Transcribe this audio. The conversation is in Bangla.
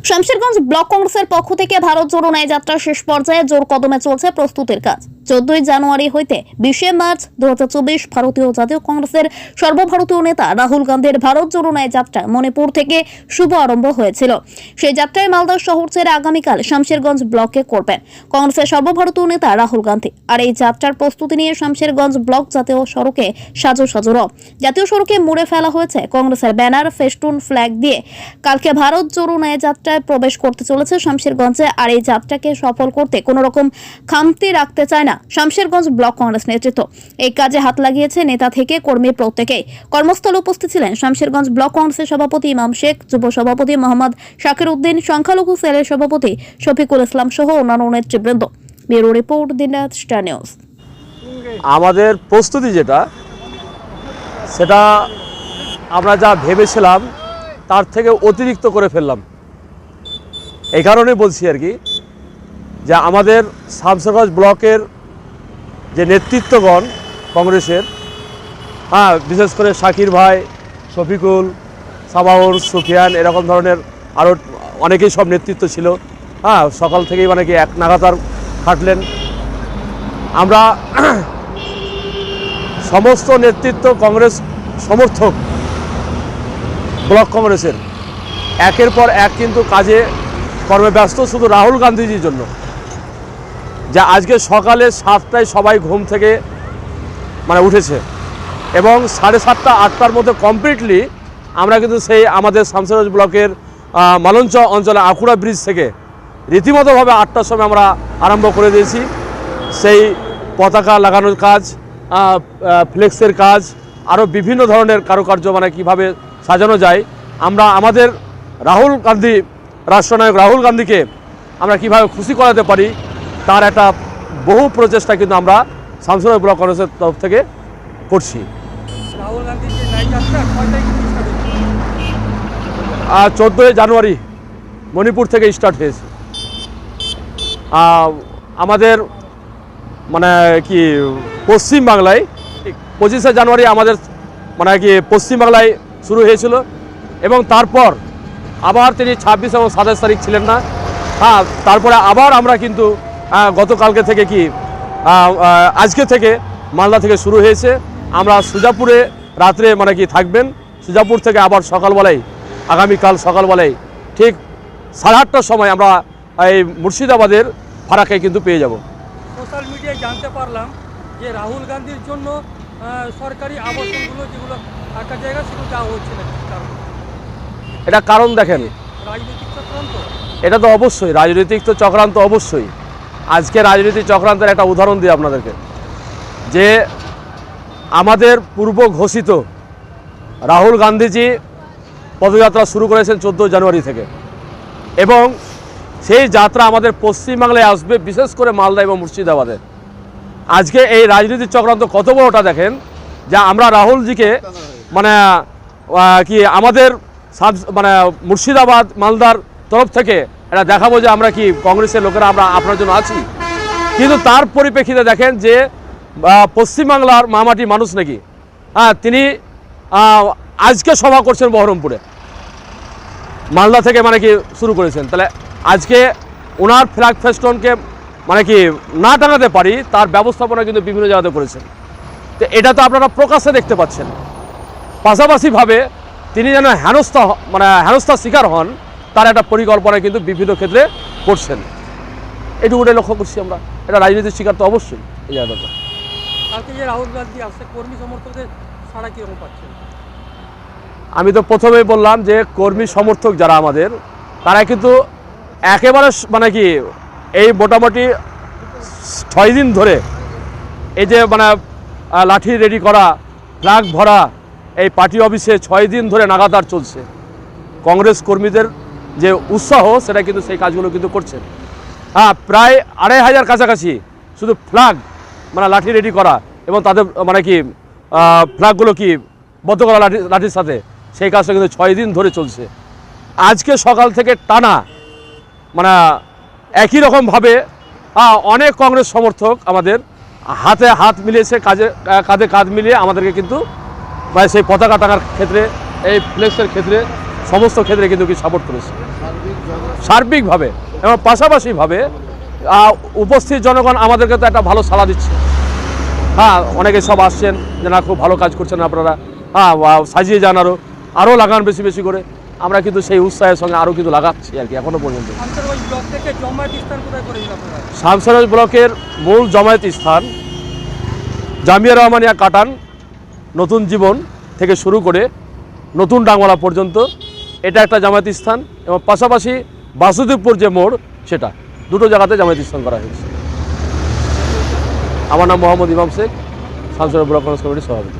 শামশেরগঞ্জ ব্লক কংগ্রেসের পক্ষ থেকে ভারত জোড়ো ন্যায় যাত্রা শেষ পর্যায়ে জোর কদমে চলছে প্রস্তুতির কাজ। 14 জানুয়ারি হইতে 20 মার্চ 2024 ভারতীয় জাতীয় কংগ্রেসের সর্বভারতীয় নেতা রাহুল গান্ধীর ভারত জোড়ো ন্যায় যাত্রা মণিপুর থেকে শুভ আরম্ভ হয়েছিল। সেই যাত্রায় মালদা শহর ছেড়ে আগামীকাল শামশেরগঞ্জ ব্লকে করবেন কংগ্রেসের সর্বভারতীয় নেতা রাহুল গান্ধী। আর এই যাত্রার প্রস্তুতি নিয়ে শামশেরগঞ্জ ব্লক জাতীয় সড়কে সাজো জাতীয় সড়কে মুড়ে ফেলা হয়েছে কংগ্রেসের ব্যানার, ফেস্টুন, ফ্ল্যাগ দিয়ে। কালকে ভারত জোড়ো ন্যায় যাত্রায় প্রবেশ করতে চলেছে শামশেরগঞ্জে। আর এই যাত্রাকে সফল করতে কোনো রকম খামতি রাখতে চায় না শামশেরগঞ্জ ব্লক কংগ্রেস নেতৃত্ব। এই কাজে হাত লাগিয়েছে নেতা থেকে কর্মী প্রত্যেকেই। কর্মস্থলে উপস্থিত ছিলেন শামশেরগঞ্জ ব্লক কংগ্রেসের সভাপতি ইমাম শেখ, যুব সভাপতি মোহাম্মদ শাকির উদ্দিন, সংখ্যালঘু সেলের সভাপতি শফিকুল ইসলাম সহ অন্যান্য নেতৃবৃন্দ। ব্যুরো রিপোর্ট, দিনরাত স্টার নিউজ। আমাদের প্রস্তুতি সেটা আমরা যা ভেবেছিলাম তার থেকে অতিরিক্ত করে ফেললাম। এই কারণে বলছি আর কি, যে আমাদের শামশেরগঞ্জ ব্লকের যে নেতৃত্বগণ কংগ্রেসের, বিশেষ করে শাকির ভাই, শফিকুল, সাবাউর, সুফিয়ান, এরকম ধরনের আরও অনেকেই সব নেতৃত্ব ছিল। সকাল থেকেই মানে কি এক নাগাতার খাটলেন। আমরা সমস্ত নেতৃত্ব কংগ্রেস সমর্থক ব্লক কংগ্রেসের একের পর এক কিন্তু কাজে কর্মে ব্যস্ত, শুধু রাহুল গান্ধীজির জন্য। যা আজকে সকালে 7টায় সবাই ঘুম থেকে মানে উঠেছে এবং 7:30 8টার মধ্যে কমপ্লিটলি আমরা কিন্তু সেই আমাদের শামশেরগঞ্জ ব্লকের মালঞ্চ অঞ্চলে আকুড়া ব্রিজ থেকে রীতিমতোভাবে 8টার সময় আমরা আরম্ভ করে দিয়েছি সেই পতাকা লাগানোর কাজ, ফ্লেক্সের কাজ, আরও বিভিন্ন ধরনের কারুকার্য মানে কীভাবে সাজানো যায়। আমরা আমাদের রাহুল গান্ধী, রাষ্ট্রনায়ক রাহুল গান্ধীকে আমরা কীভাবে খুশি করাতে পারি তার একটা বহু প্রচেষ্টা কিন্তু আমরা শামশেরগঞ্জ ব্লক কংগ্রেসের তরফ থেকে করছি। রাহুল গান্ধীর যে ন্যায় যাত্রা 14 জানুয়ারি মণিপুর থেকে স্টার্ট হয়েছে। আমাদের মানে কি পশ্চিমবাংলায় 25 জানুয়ারি আমাদের মানে কি পশ্চিমবাংলায় শুরু হয়েছিল এবং তারপর আবার তিনি 26 এবং 27 তারিখ ছিলেন না। তারপরে আবার আমরা কিন্তু গতকালকে থেকে কি আজকে থেকে মালদা থেকে শুরু হয়েছে। আমরা সুজাপুরে রাত্রে মানে কি থাকবেন, সুজাপুর থেকে আবার সকালবেলায় আগামীকাল সকালবেলায় ঠিক 8:30টার সময় আমরা এই মুর্শিদাবাদের ফারাকে কিন্তু পেয়ে যাব। সোশ্যাল মিডিয়ায় জানতে পারলাম যে রাহুল গান্ধীর জন্য সরকারি আবাসনগুলো যেগুলো থাকা জায়গা সেগুলো দেওয়া হচ্ছে না। এটা কারণ দেখেন, রাজনৈতিক চক্রান্ত। এটা তো অবশ্যই রাজনৈতিক তো চক্রান্ত অবশ্যই। আজকে রাজনৈতিক চক্রান্তের একটা উদাহরণ দিই আপনাদেরকে, যে আমাদের পূর্ব ঘোষিত রাহুল গান্ধীজি পদযাত্রা শুরু করেছেন 14 জানুয়ারি থেকে এবং সেই যাত্রা আমাদের পশ্চিমবাংলায় আসবে, বিশেষ করে মালদা এবং মুর্শিদাবাদে। আজকে এই রাজনৈতিক চক্রান্ত কত বড়টা দেখেন, যা আমরা রাহুলজিকে মানে কি আমাদের মানে মুর্শিদাবাদ মালদার তরফ থেকে এটা দেখাবো যে আমরা কি কংগ্রেসের লোকেরা আমরা আপনার জন্য আছি। কিন্তু তার পরিপ্রেক্ষিতে দেখেন যে পশ্চিমবাংলার মামাটি মানুষ নাকি তিনি আজকে সভা করছেন বহরমপুরে, মালদা থেকে মানে কি শুরু করেছেন। তাহলে আজকে ওনার ফ্ল্যাগ ফেস্টনকে মানে কি না টাঙাতে পারি তার ব্যবস্থাপনা কিন্তু বিভিন্ন জায়গাতে করেছেন। তো এটা তো আপনারা প্রকাশ্যে দেখতে পাচ্ছেন। পাশাপাশিভাবে তিনি যেন হেনস্থার শিকার হন তার একটা পরিকল্পনা কিন্তু বিভিন্ন ক্ষেত্রে করছেন। এটুকুটাই লক্ষ্য করছি আমরা। এটা রাজনীতির শিকার তো অবশ্যই এই জায়গাটা। কালকে যে রাহুল গান্ধী আসছে, কর্মী সমর্থকদের সাড়া কীরকম পাচ্ছেন? আমি তো প্রথমেই বললাম যে কর্মী সমর্থক যারা আমাদের, তারা কিন্তু একেবারে মানে কি এই মোটামুটি 6 দিন ধরে এই যে মানে লাঠি রেডি করা, ফ্ল্যাগ ভরা, এই পার্টি অফিসে 6 দিন ধরে নাগাতার চলছে। কংগ্রেস কর্মীদের যে উৎসাহ সেটা কিন্তু সেই কাজগুলো কিন্তু করছেন। প্রায় 2500 কাছাকাছি শুধু ফ্ল্যাগ মানে লাঠি রেডি করা এবং তাদের মানে কি ফ্ল্যাগগুলো কি বদ্ধ করা লাঠির সাথে, সেই কাজটা কিন্তু 6 দিন ধরে চলছে। আজকে সকাল থেকে টানা মানে একই রকমভাবে অনেক কংগ্রেস সমর্থক আমাদের হাতে হাত মিলিয়েছে, কাঁধে কাঁধ মিলিয়ে আমাদেরকে কিন্তু সেই পতাকা টাঙার ক্ষেত্রে, এই ফ্লেক্সের ক্ষেত্রে, সমস্ত ক্ষেত্রে কিন্তু কি সাপোর্ট করেছে। সার্বিকভাবে এবং পাশাপাশিভাবে উপস্থিত জনগণ আমাদেরকে তো একটা ভালো সাড়া দিচ্ছে। হ্যাঁ, অনেকে সব আসছেন যে না খুব ভালো কাজ করছেন আপনারা, হ্যাঁ সাজিয়ে যান, আরও লাগান বেশি বেশি করে। আমরা কিন্তু সেই উৎসাহের সঙ্গে আরও কিন্তু লাগাচ্ছি আর কি এখনও পর্যন্ত। শামসারগঞ্জ ব্লক থেকে জমায়েত স্থান কোথায় করেছেন আপনারা? শামসারগঞ্জ ব্লকের মূল জমায়েত স্থান জামিয়া রহমানিয়া কাটান নতুন জীবন থেকে শুরু করে নতুন ডাঙ্গলা পর্যন্ত এটা একটা জামায়াত স্থান, এবং পাশাপাশি বাসুদেবপুর যে মোড় সেটা, দুটো জায়গাতে জামায়াত স্থান করা হয়েছে। আমার নাম মোহাম্মদ ইমাম শেখ, শামসারগঞ্জ ব্লক কংগ্রেস কমিটির সভাপতি।